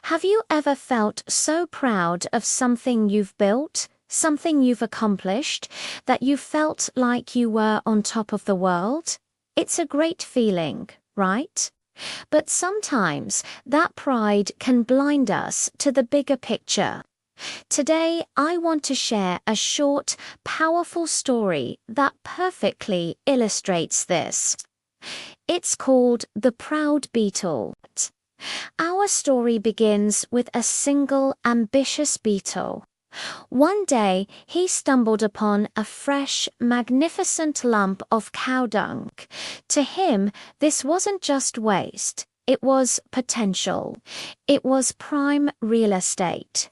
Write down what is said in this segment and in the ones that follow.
Have you ever felt so proud of something you've built, something you've accomplished, that you felt like you were on top of the world? It's a great feeling, right? But sometimes that pride can blind us to the bigger picture. Today, I want to share a short, powerful story that perfectly illustrates this. It's called The Proud Beetle. Our story begins with a single ambitious beetle. One day, he stumbled upon a fresh, magnificent lump of cow dung. To him, this wasn't just waste. It was potential. It was prime real estate.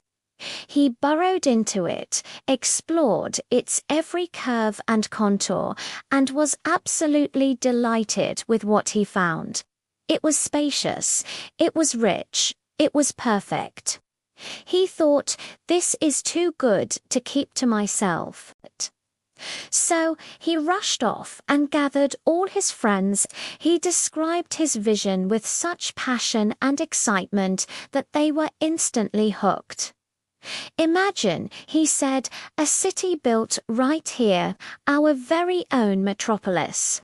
He burrowed into it, explored its every curve and contour, and was absolutely delighted with what he found. It was spacious, it was rich, it was perfect. He thought, this is too good to keep to myself. So he rushed off and gathered all his friends. He described his vision with such passion and excitement that they were instantly hooked. Imagine, he said, a city built right here, our very own metropolis.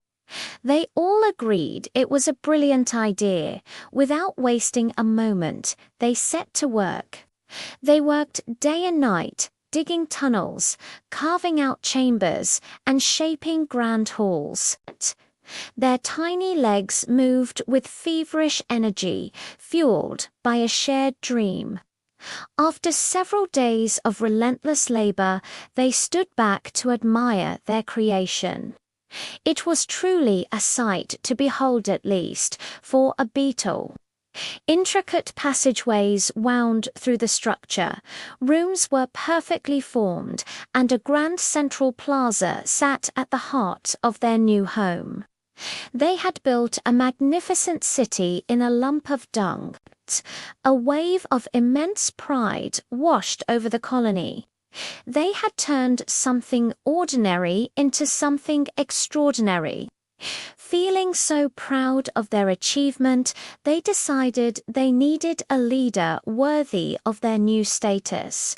They all agreed it was a brilliant idea. Without wasting a moment, they set to work. They worked day and night, digging tunnels, carving out chambers, and shaping grand halls. Their tiny legs moved with feverish energy, fueled by a shared dream. After several days of relentless labor, they stood back to admire their creation. It was truly a sight to behold, at least, for a beetle. Intricate passageways wound through the structure, rooms were perfectly formed, and a grand central plaza sat at the heart of their new home. They had built a magnificent city in a lump of dung. A wave of immense pride washed over the colony. They had turned something ordinary into something extraordinary. Feeling so proud of their achievement, they decided they needed a leader worthy of their new status.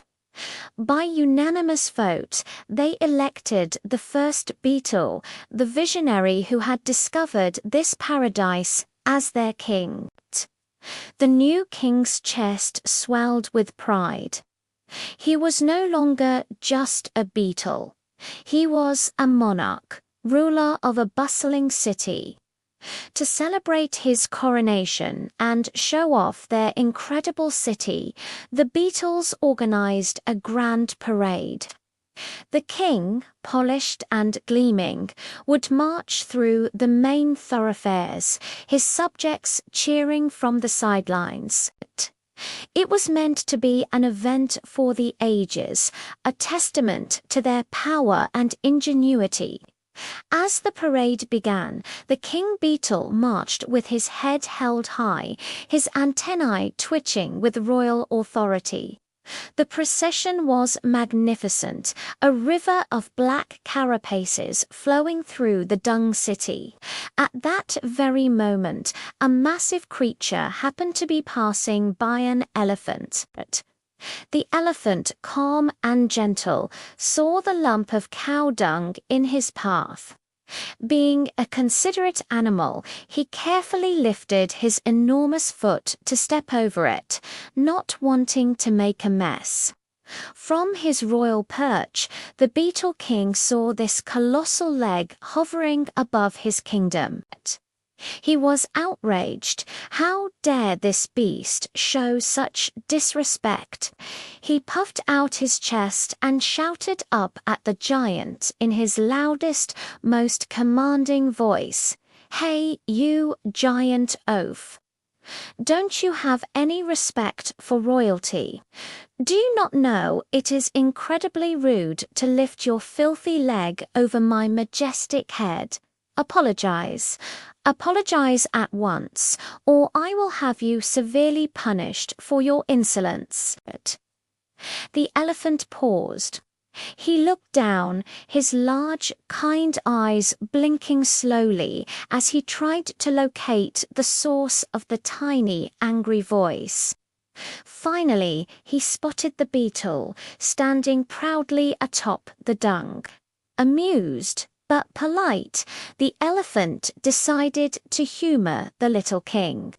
By unanimous vote, they elected the first beetle, the visionary who had discovered this paradise, as their king. The new king's chest swelled with pride. He was no longer just a beetle. He was a monarch, ruler of a bustling city. To celebrate his coronation and show off their incredible city, the Beatles organized a grand parade. The king, polished and gleaming, would march through the main thoroughfares, his subjects cheering from the sidelines. It was meant to be an event for the ages, a testament to their power and ingenuity. As the parade began, the king beetle marched with his head held high, his antennae twitching with royal authority. The procession was magnificent, a river of black carapaces flowing through the dung city. At that very moment, a massive creature happened to be passing by an elephant. The elephant, calm and gentle, saw the lump of cow dung in his path. Being a considerate animal, he carefully lifted his enormous foot to step over it, not wanting to make a mess. From his royal perch, the Beetle King saw this colossal leg hovering above his kingdom. He was outraged. How dare this beast show such disrespect? He puffed out his chest and shouted up at the giant in his loudest, most commanding voice, "Hey, you giant oaf! Don't you have any respect for royalty? Do you not know it is incredibly rude to lift your filthy leg over my majestic head? Apologize. Apologize at once, or I will have you severely punished for your insolence." The elephant paused. He looked down, his large, kind eyes blinking slowly as he tried to locate the source of the tiny, angry voice. Finally, he spotted the beetle, standing proudly atop the dung. Amused, but polite, the elephant decided to humor the little king.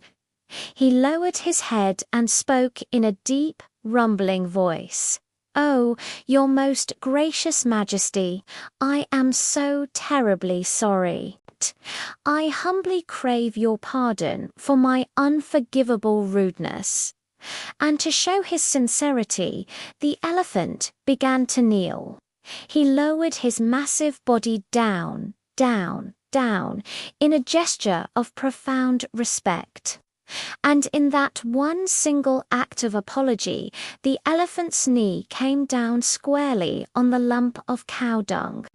He lowered his head and spoke in a deep, rumbling voice. "Oh, your most gracious majesty, I am so terribly sorry. I humbly crave your pardon for my unforgivable rudeness." And to show his sincerity, the elephant began to kneel. He lowered his massive body down, down, down, in a gesture of profound respect. And in that one single act of apology, the elephant's knee came down squarely on the lump of cow dung.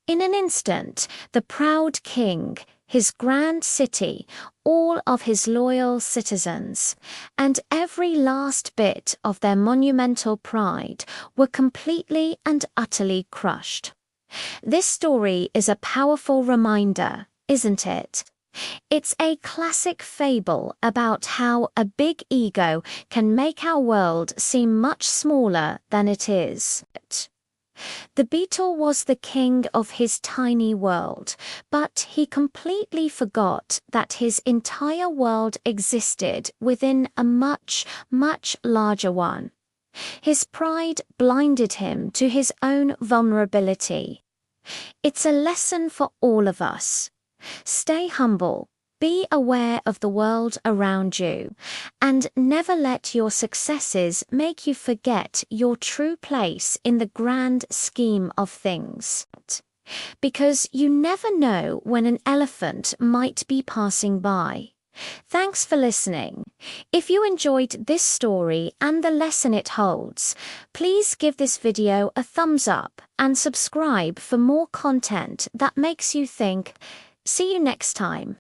In an instant, the proud king, his grand city, all of his loyal citizens, and every last bit of their monumental pride were completely and utterly crushed. This story is a powerful reminder, isn't it? It's a classic fable about how a big ego can make our world seem much smaller than it is. The beetle was the king of his tiny world, but he completely forgot that his entire world existed within a much, much larger one. His pride blinded him to his own vulnerability. It's a lesson for all of us. Stay humble, be aware of the world around you, and never let your successes make you forget your true place in the grand scheme of things. Because you never know when an elephant might be passing by. Thanks for listening. If you enjoyed this story and the lesson it holds, please give this video a thumbs up and subscribe for more content that makes you think. See you next time.